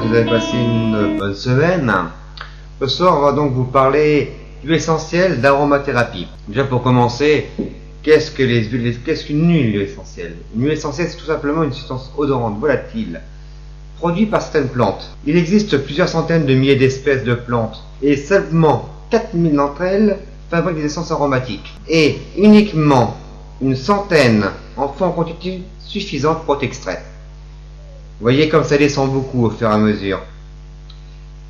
que vous avez passé une bonne semaine. Ce soir, on va donc vous parler d'huile essentielle d'aromathérapie. Déjà pour commencer, qu'est-ce qu'une huile essentielle? Une huile essentielle, c'est tout simplement une substance odorante volatile produite par certaines plantes. Il existe plusieurs centaines de milliers d'espèces de plantes et seulement 4000 d'entre elles fabriquent des essences aromatiques. Et uniquement une centaine en font en quantité suffisante pour être extraites. Vous voyez comme ça descend beaucoup au fur et à mesure.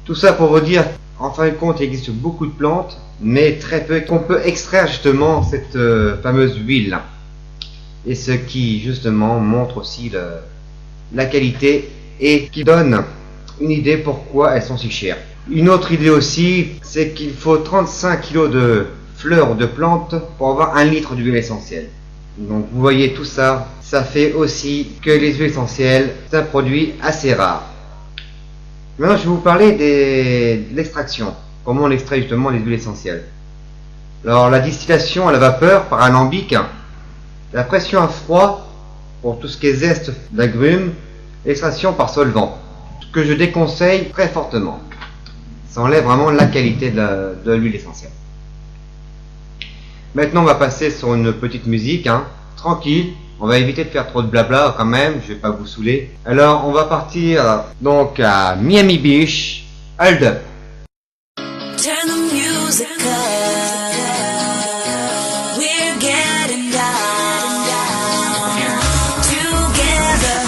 Tout ça pour vous dire, en fin de compte, il existe beaucoup de plantes, mais très peu qu'on peut extraire justement cette fameuse huile. Et ce qui justement montre aussi la qualité et qui donne une idée pourquoi elles sont si chères. Une autre idée aussi, c'est qu'il faut 35 kg de fleurs de plantes pour avoir 1 litre d'huile essentielle. Donc vous voyez tout ça, ça fait aussi que les huiles essentielles, c'est un produit assez rare. Maintenant je vais vous parler de l'extraction, comment on extrait justement les huiles essentielles. Alors la distillation à la vapeur par alambic, la pression à froid pour tout ce qui est zeste d'agrumes, l'extraction par solvant, ce que je déconseille très fortement. Ça enlève vraiment la qualité de l'huile essentielle. Maintenant on va passer sur une petite musique, tranquille, on va éviter de faire trop de blabla quand même, je vais pas vous saouler. Alors on va partir donc à Miami Beach, Hold Up. Turn the music up. We're getting down. Together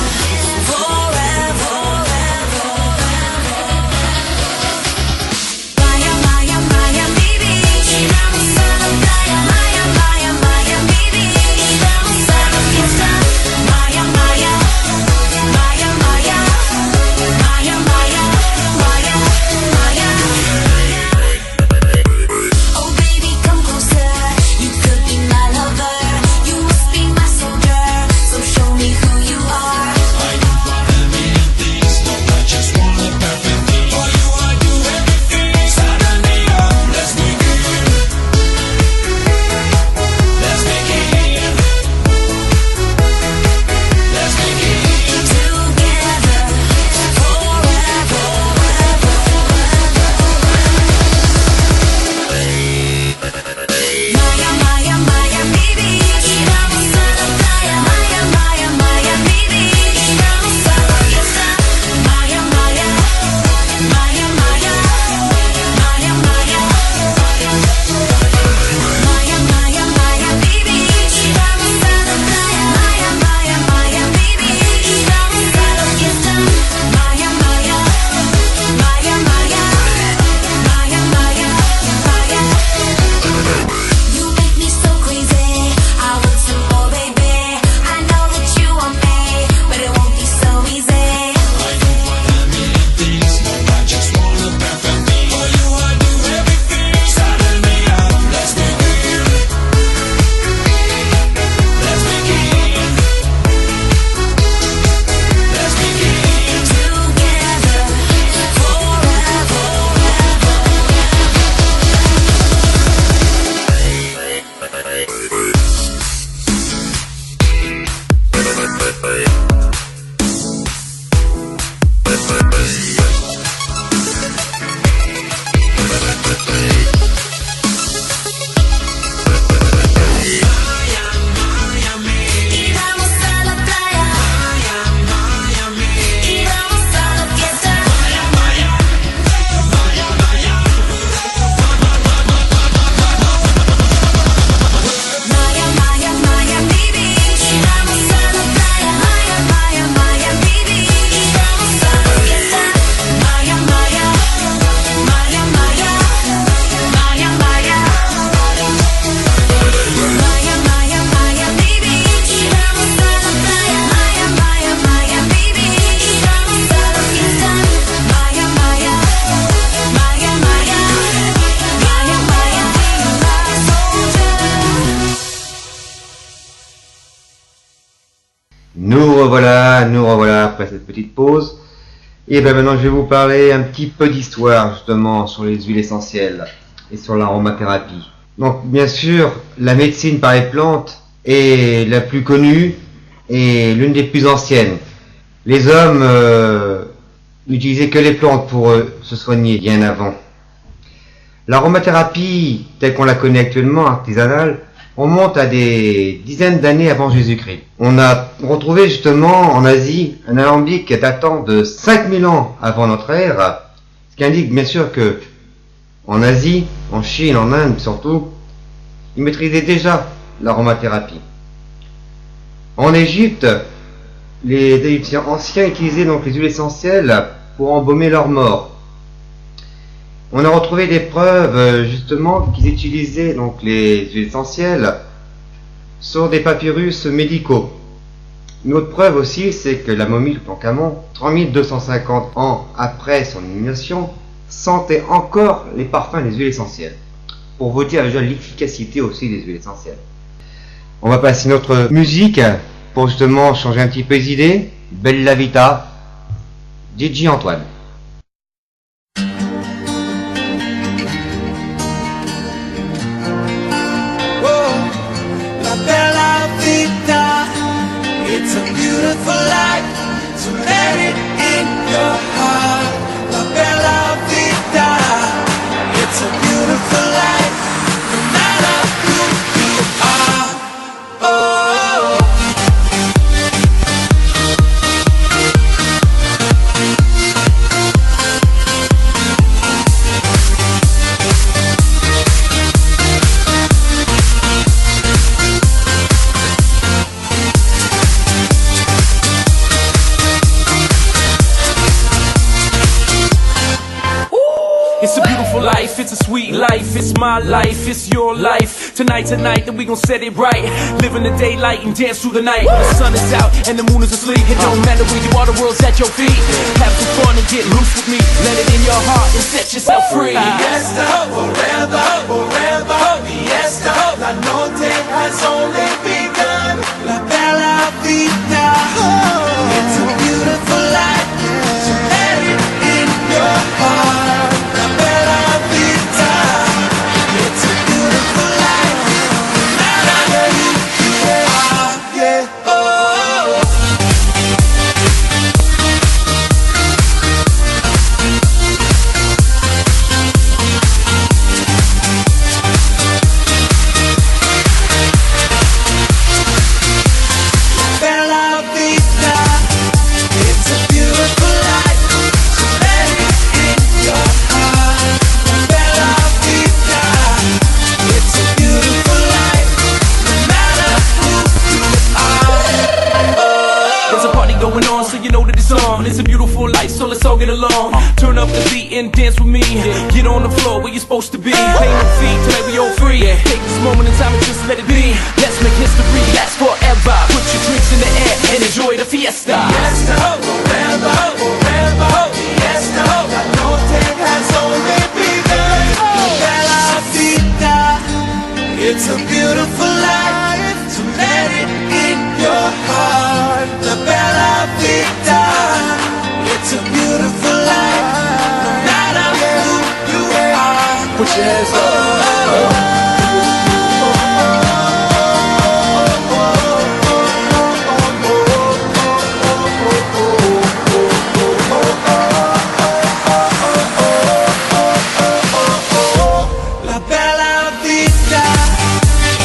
forever. Miami Beach, vamos a la playa. Miami Beach, vamos a la fiesta. Oh baby, come closer. You could be my lover. You must be my soldier. So show me who you are. I don't want a million things, no, I just want a perfect thing. For you I do everything. Saturn me up, let's make it. Let's make it. Let's make it. Together forever. Miami Beach, vamos a la playa. Miami Beach, vamos a la fiesta. Miami Beach, vamos a la playa. Miami Beach, vamos a la fiesta. You make me so crazy. I want some more, baby. I know that you want me, but it won't be so easy. I don't want a million things, no, I just want a perfect thing. For you I do everything. Saturn me up, let's make it. Let's make it. Let's make it. Together forever. Y vamos a la playa. Y vamos a la fiesta. Miami Beach, vamos a la playa. Miami Beach, vamos a la fiesta. Miami Beach, vamos a la playa. Miami Beach, vamos a la fiesta. Nous revoilà après cette petite pause. Et bien maintenant je vais vous parler un petit peu d'histoire justement sur les huiles essentielles et sur l'aromathérapie. Donc bien sûr, la médecine par les plantes est la plus connue et l'une des plus anciennes. Les hommes n'utilisaient que les plantes pour se soigner bien avant. L'aromathérapie, telle qu'on la connaît actuellement, artisanale, remonte à des dizaines d'années avant Jésus-Christ. On a retrouvé justement en Asie un alambic datant de 5000 ans avant notre ère, ce qui indique bien sûr que en Asie, en Chine, en Inde surtout, ils maîtrisaient déjà l'aromathérapie. En Égypte, les Égyptiens anciens utilisaient donc les huiles essentielles pour embaumer leurs morts. On a retrouvé des preuves justement qu'ils utilisaient donc les huiles essentielles sur des papyrus médicaux. Une autre preuve aussi, c'est que la momie de Toutankhamon, 3250 ans après son inhumation, sentait encore les parfums des huiles essentielles. Pour vous dire déjà l'efficacité aussi des huiles essentielles. On va passer notre musique pour justement changer un petit peu les idées. Bella Vita, DJ Antoine. La bella vita, it's a beautiful life, so let it in your heart. La bella vita, it's a beautiful life, no matter who you are. Oh. It's a beautiful life, it's a sweet life, it's my life, it's your life. Tonight, then we gon' set it right. Live in the daylight and dance through the night. When the sun is out and the moon is asleep, it don't matter where you are, the world's at your feet. Have some fun and get loose with me. Let it in your heart and set yourself free. Fiesta, forever, forever, fiesta. La noche has only begun. La bella vita, it's a beautiful life, so let it in your heart. La bella vita, it's a beautiful life, no matter where you are. Yeah, oh. Bella vita, it's a beautiful life, so let it in your heart. Bella vita, it's a beautiful life, no matter who you are. There's a party going on, so you know that it's on. It's a beautiful life, so let's all get along. Turn up the beat and dance with me. Get on the floor where you're supposed to be. Pay no fee, tonight we all free. Take this moment in time and just let it be. Let's make history last forever. Put your drinks in the air and enjoy the fiesta. Fiesta, forever, forever, fiesta. La noche has only begun. Bella vita, it's a beautiful life, so let it in your heart. La bella vita, it's a beautiful life, no matter who you are. Put your hands up. La bella vita,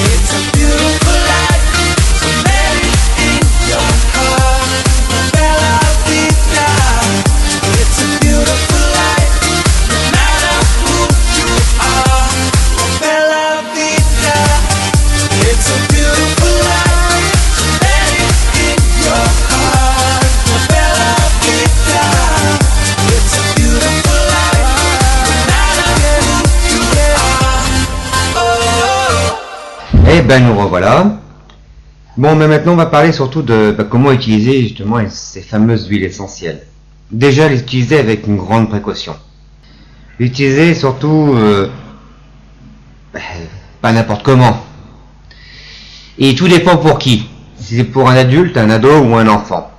it's a beautiful life, so let it in your heart. La bella vita, it's a beautiful life, no matter who you are. La bella vita, it's a beautiful life, so let it in your heart. La bella vita, it's a beautiful life, no matter who you are. Oh. Eh ben nous revoilà. Bon, mais maintenant on va parler surtout de comment utiliser justement ces fameuses huiles essentielles. Déjà les utiliser avec une grande précaution. L'utiliser surtout pas n'importe comment. Et tout dépend pour qui. Si c'est pour un adulte, un ado ou un enfant.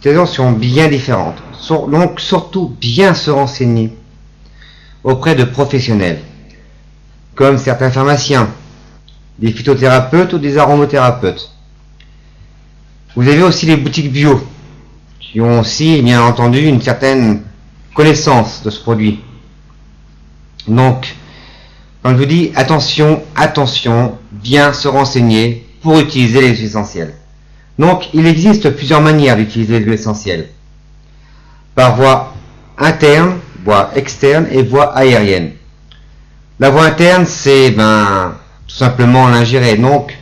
Les utilisations sont bien différentes. Donc surtout bien se renseigner auprès de professionnels, comme certains pharmaciens, des phytothérapeutes ou des aromothérapeutes. Vous avez aussi les boutiques bio, qui ont aussi, bien entendu, une certaine connaissance de ce produit. Donc, quand je vous dis attention, attention, bien se renseigner pour utiliser les huiles essentielles. Donc, il existe plusieurs manières d'utiliser les huiles essentielles. Par voie interne, voie externe et voie aérienne. La voie interne, c'est tout simplement l'ingérer. Donc,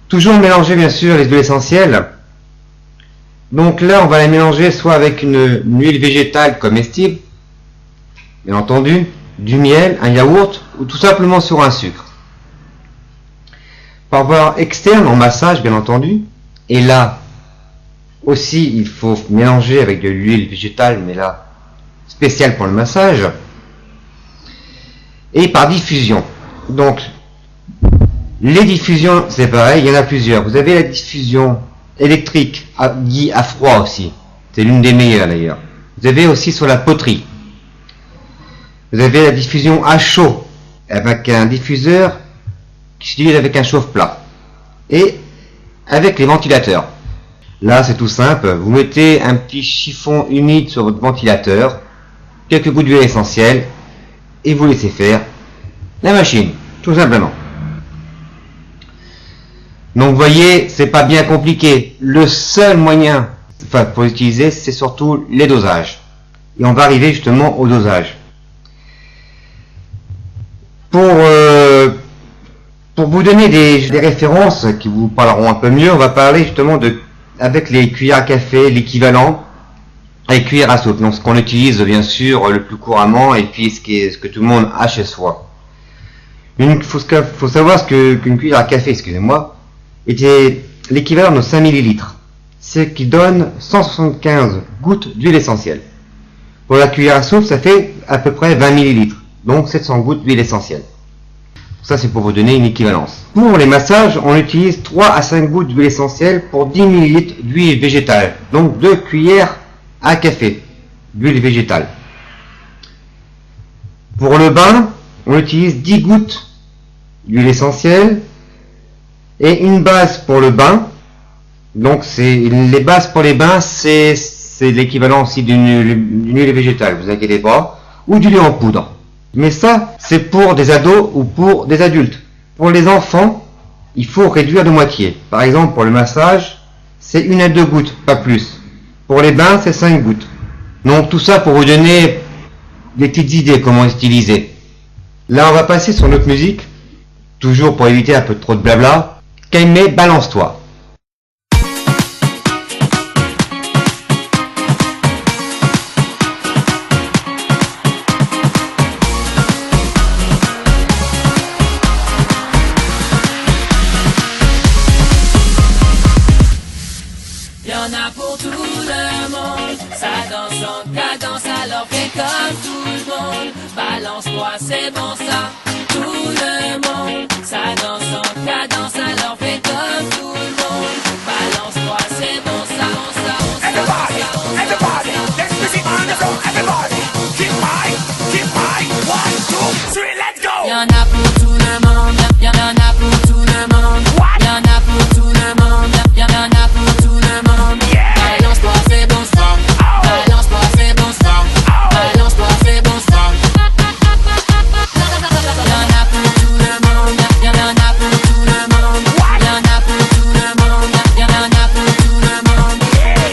toujours mélanger bien sûr les huiles essentielles. Donc là, on va les mélanger soit avec une huile végétale comestible, bien entendu, du miel, un yaourt, ou tout simplement sur un sucre. Par voie externe, en massage, bien entendu. Et là, aussi, il faut mélanger avec de l'huile végétale, mais là, spéciale pour le massage. Et par diffusion. Donc, les diffusions, c'est pareil, il y en a plusieurs. Vous avez la diffusion électrique, dit à froid aussi. C'est l'une des meilleures d'ailleurs. Vous avez aussi sur la poterie. Vous avez la diffusion à chaud, avec un diffuseur qui s'utilise avec un chauffe-plat. Et avec les ventilateurs. Là, c'est tout simple. Vous mettez un petit chiffon humide sur votre ventilateur, quelques gouttes d'huile essentielle, et vous laissez faire la machine, tout simplement. Donc, vous voyez, c'est pas bien compliqué. Le seul moyen, pour l'utiliser, c'est surtout les dosages. Et on va arriver justement au dosage. Pour vous donner des références qui vous parleront un peu mieux, on va parler justement avec les cuillères à café, l'équivalent, les cuillères à soupe. Donc ce qu'on utilise bien sûr le plus couramment et puis ce que tout le monde a chez soi. Il faut savoir qu'une cuillère à café, excusez-moi, était l'équivalent de 5 ml, ce qui donne 175 gouttes d'huile essentielle. Pour la cuillère à soupe, ça fait à peu près 20 ml, donc 700 gouttes d'huile essentielle. Ça, c'est pour vous donner une équivalence. Pour les massages, on utilise 3 à 5 gouttes d'huile essentielle pour 10 ml d'huile végétale. Donc 2 cuillères à café d'huile végétale. Pour le bain, on utilise 10 gouttes d'huile essentielle et une base pour le bain. Donc les bases pour les bains, c'est l'équivalent aussi d'une huile végétale, vous inquiétez pas, ou du lait en poudre. Mais ça, c'est pour des ados ou pour des adultes. Pour les enfants, il faut réduire de moitié. Par exemple, pour le massage, c'est 1 à 2 gouttes, pas plus. Pour les bains, c'est 5 gouttes. Donc tout ça pour vous donner des petites idées comment utiliser. Là, on va passer sur notre musique. Toujours pour éviter un peu trop de blabla. Kaimé, balance-toi. Y'en a pour tout le monde, ça danse en cadence, alors fais comme tout le monde. Balance-toi, c'est bon ça, tout le monde. Ça danse en cadence, alors fais comme tout le monde. Balance-toi, c'est bon ça, bon ça, bon ça. Everybody, let's music on the floor, everybody. Keep high, 1, 2, 3, let's go. Y'en a pour tout le monde, y'en a pour tout le monde. Y'en a pour tout le monde, y'en a pour tout le monde. Balance-toi, c'est bon ça. Balance-toi, c'est bon ça. Balance-toi, c'est bon ça. Y'en a pour tout le monde, y'en a pour tout le monde. Y'en a pour tout le monde, y'en a pour tout le monde.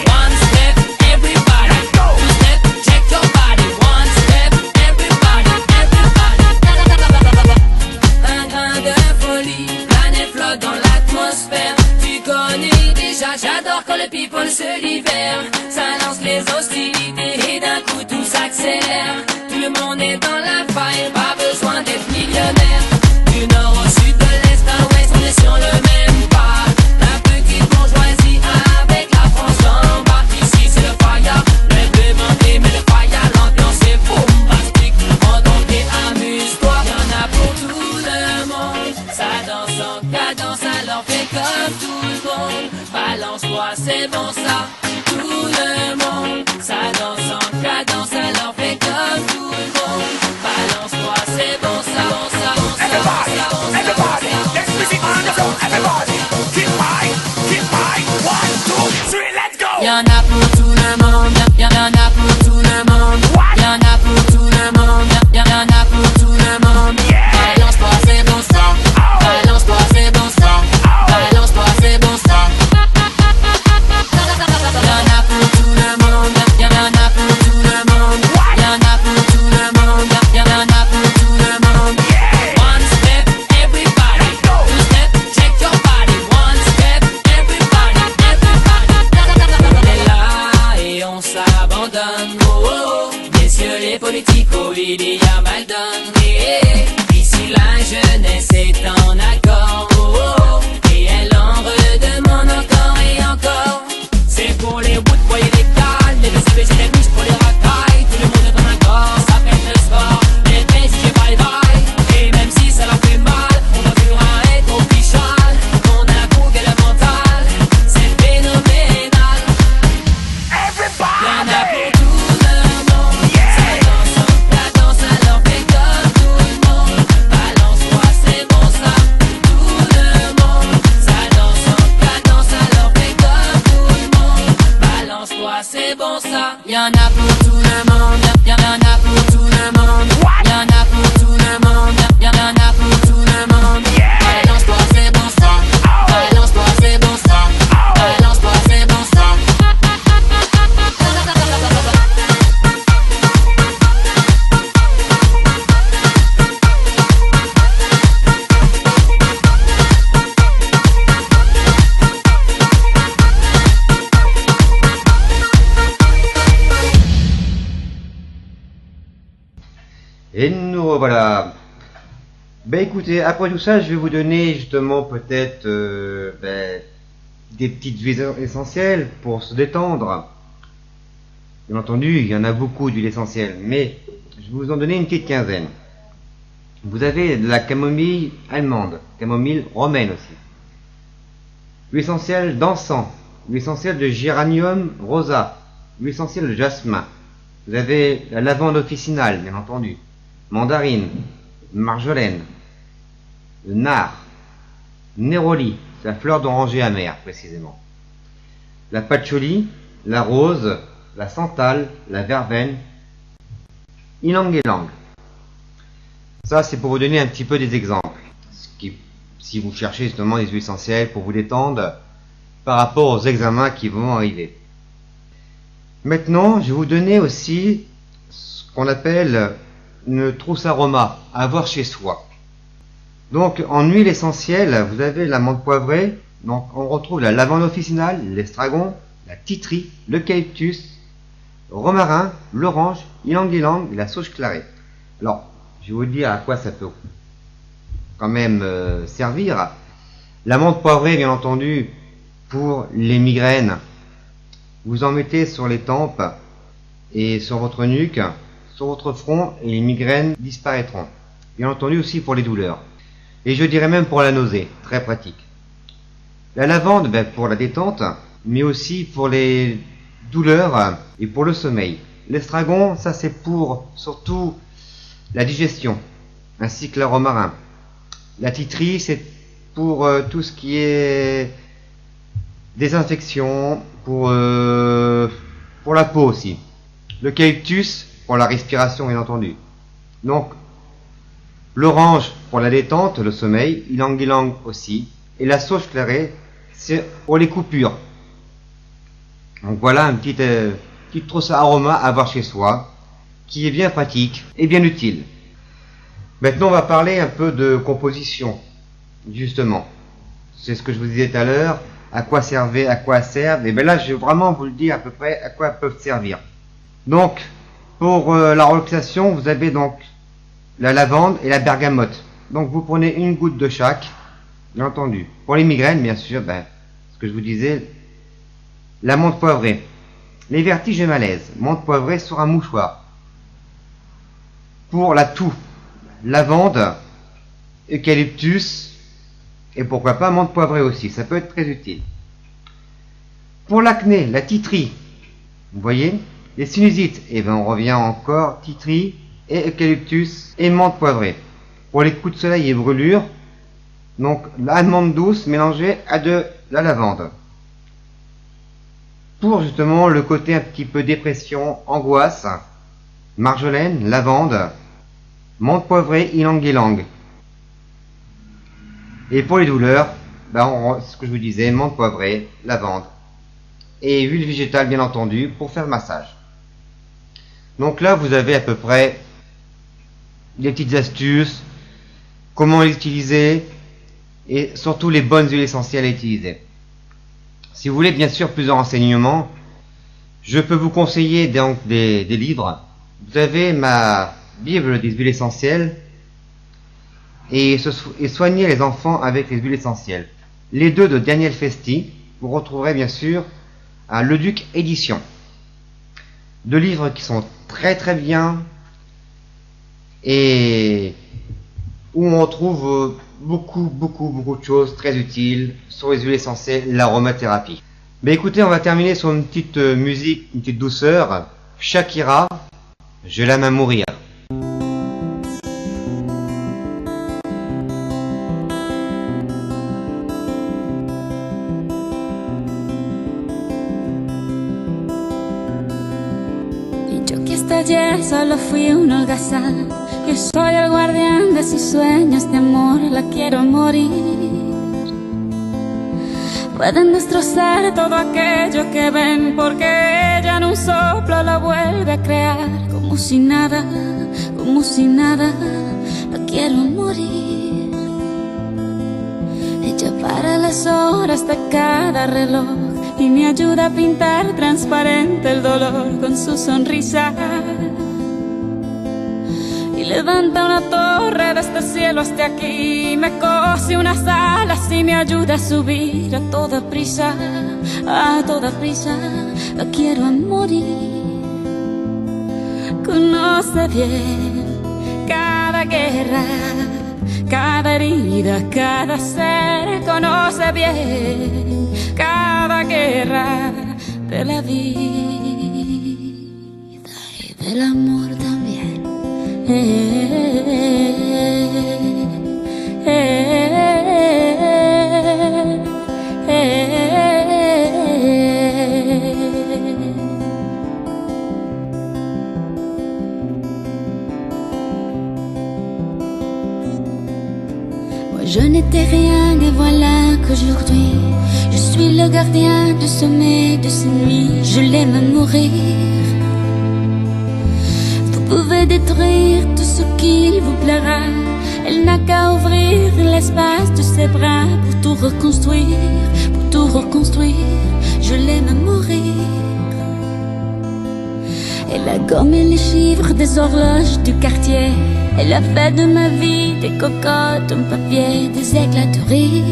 One step, everybody. Two step, check your body. One step, everybody, everybody. Un grain de folie, planète flotte dans l'atmosphère. Tu connais déjà, j'adore quand le people se libère. Ça lance les hostilités et d'un coup tout s'accélère. Tout le monde est dans la faille, pas besoin d'être millionnaire. Du nord au sud, de l'est à l'ouest, on est sur le même pas. La petite bourgeoisie avec la France en bas. Ici c'est le fire, le bleu monté, mais le fire, l'ambiance est bombastique. Entends et amuse-toi, y'en a pour tout le monde. Ça danse en cadence, alors fais comme tout le monde. Balance-toi, c'est bon ça, tout le monde. Ça danse en cadence, alors fais comme tout le monde. Balance-toi, politico, idea mal donnée. Ici la jeunesse est en accord, oh, oh, et elle en redemande encore et encore. C'est pour les routes, voyez les cales, les BCB, c'est les miches pour les racailles. Tout le monde est en accord, ça fait le sport, les baisses, j'ai bye bye. Et même si ça leur fait mal, on va toujours être official. On a bouqué le mental, c'est phénoménal. Y'en a pour tout le monde, ça danse, la danse alors fait comme tout le monde. Balance-toi, c'est bon ça, tout le monde. Ça danse, la danse alors fait comme tout le monde. Balance-toi, c'est bon ça. Y'en a pour tout le monde, y'en a pour tout le monde. Y'en a pour tout le monde, y'en a pour tout le monde. Balance-toi, c'est bon ça. Balance-toi, c'est bon ça. Balance-toi, c'est bon ça. Et nous revoilà. Ben écoutez, après tout ça, je vais vous donner justement peut-être des petites huiles essentielles pour se détendre. Bien entendu, il y en a beaucoup d'huiles essentielles, mais je vais vous en donner une petite quinzaine. Vous avez de la camomille allemande, camomille romaine aussi. Huile essentielle d'encens, huile essentielle de géranium rosa, huile essentielle de jasmin. Vous avez la lavande officinale, bien entendu, mandarine, marjolaine, le nard, néroli, c'est la fleur d'oranger amère précisément, la patchouli, la rose, la santal, la verveine, ylang-ylang. Ça c'est pour vous donner un petit peu des exemples. Si vous cherchez justement des huiles essentielles pour vous détendre par rapport aux examens qui vont arriver. Maintenant, je vais vous donner aussi ce qu'on appelle une trousse aroma à avoir chez soi. Donc, en huile essentielle, vous avez la menthe poivrée. Donc, on retrouve la lavande officinale, l'estragon, la titri, l'eucalyptus, le romarin, l'orange, ylang-ylang et la sauge clarée. Alors, je vais vous dire à quoi ça peut quand même servir. La menthe poivrée, bien entendu, pour les migraines. Vous en mettez sur les tempes et sur votre nuque, sur votre front, et les migraines disparaîtront. Bien entendu aussi pour les douleurs. Et je dirais même pour la nausée, très pratique. La lavande, pour la détente, mais aussi pour les douleurs et pour le sommeil. L'estragon, ça c'est pour surtout la digestion, ainsi que le romarin. La titri, c'est pour tout ce qui est désinfection, pour la peau aussi. L'eucalyptus, pour la respiration bien entendu. Donc, l'orange pour la détente, le sommeil, ylang-ylang aussi. Et la sauge clarée, c'est pour les coupures. Donc voilà un petite trousse à aroma à avoir chez soi, qui est bien pratique et bien utile. Maintenant, on va parler un peu de composition, justement. C'est ce que je vous disais tout à l'heure, à quoi servent, et bien là, je vais vraiment vous le dire à peu près à quoi elles peuvent servir. Donc, pour la relaxation, vous avez donc la lavande et la bergamote. Donc, vous prenez une goutte de chaque, bien entendu. Pour les migraines, bien sûr, ce que je vous disais, la menthe poivrée. Les vertiges et malaises, menthe poivrée sur un mouchoir. Pour la toux, lavande, eucalyptus, et pourquoi pas menthe poivrée aussi, ça peut être très utile. Pour l'acné, la titri, vous voyez, les sinusites, et on revient encore, titri et eucalyptus et menthe poivrée. Pour les coups de soleil et brûlures, donc l'amande douce mélangée à de la lavande. Pour justement le côté un petit peu dépression, angoisse, marjolaine, lavande, menthe poivrée, ylang-ylang. Et pour les douleurs, ce que je vous disais, menthe poivrée, lavande et huile végétale bien entendu pour faire le massage. Donc là vous avez à peu près des petites astuces, comment les utiliser et surtout les bonnes huiles essentielles à utiliser. Si vous voulez bien sûr plus de renseignements, je peux vous conseiller donc des livres vous avez ma Bible des huiles essentielles et soigner les enfants avec les huiles essentielles. Les deux de Daniel Festi, vous retrouverez bien sûr à Le Duc Édition. Deux livres qui sont très très bien et où on retrouve beaucoup de choses très utiles sur les huiles essentielles, l'aromathérapie. Mais écoutez, on va terminer sur une petite musique, une petite douceur. Shakira, Je l'aime à mourir. Dicho que hasta ayer solo fui un holgazán, que soy el guardián de sus sueños de amor, la quiero morir. Pueden destrozar todo aquello que ven, porque ella en un soplo lo vuelve a crear. Como si nada, la quiero morir. Ella para las horas de cada reloj y me ayuda a pintar transparente el dolor con su sonrisa. Y levanta una torre desde el cielo hasta aquí, me cose unas alas y me ayuda a subir a toda prisa, la quiero a morir. Conoce bien cada guerra, cada herida, cada ser. Conoce bien cada guerra de la vida y del amor también. Moi je n'étais rien et voilà qu'aujourd'hui je suis le gardien du sommeil de ces nuits. Je l'aime à mourir. Vous pouvez détruire tout ce qu'il vous plaira, elle n'a qu'à ouvrir l'espace de ses bras pour tout reconstruire, je l'aime à mourir. Elle a gommé les chiffres des horloges du quartier, elle a fait de ma vie des cocottes en papier, des éclats de rire.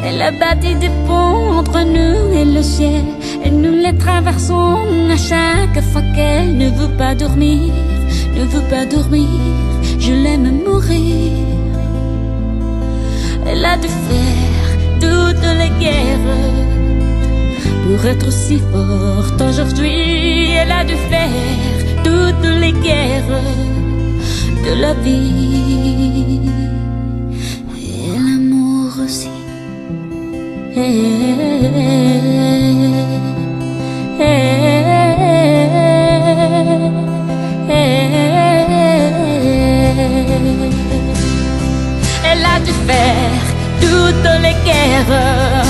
Elle a bâti des ponts entre nous et le ciel, et nous les traversons à chaque fois qu'elle ne veut pas dormir, je l'aime à mourir. Elle a dû faire toutes les guerres pour être aussi forte aujourd'hui. Elle a dû faire toutes les guerres de la vie et l'amour aussi. Elle a dû faire toutes les guerres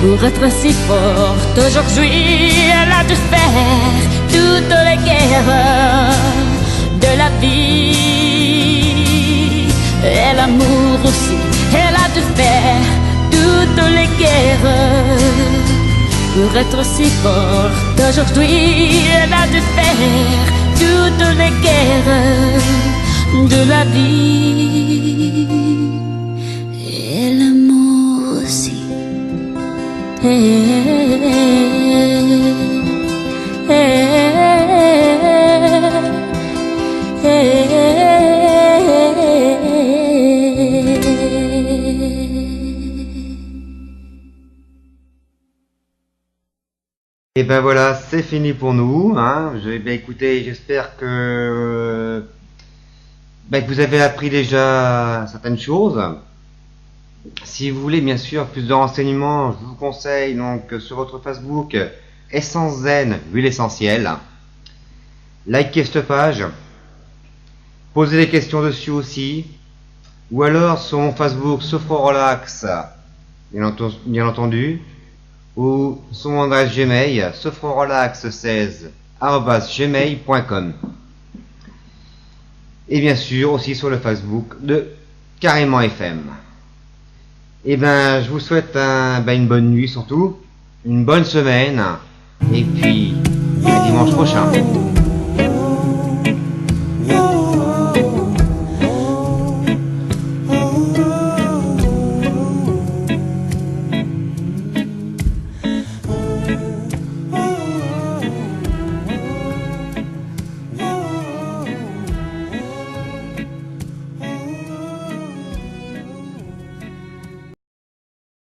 pour être si forte aujourd'hui. Elle a dû faire toutes les guerres de la vie et l'amour aussi. Elle a dû faire toutes les guerres pour être si forte aujourd'hui. Elle a dû faire toutes les guerres de la vie et l'amour aussi. Et ben voilà, c'est fini pour nous. Je vais bien écouter, j'espère que vous avez appris déjà certaines choses. Si vous voulez bien sûr plus de renseignements, je vous conseille donc sur votre Facebook Essence Zen, huile essentielle. Likez cette page, posez des questions dessus aussi, ou alors sur mon Facebook Sophrorelax, bien entendu, ou sur mon adresse Gmail sophrorelax16@gmail.com, et bien sûr aussi sur le Facebook de Carrément FM. Et ben je vous souhaite une bonne nuit surtout, une bonne semaine, et puis et dimanche prochain.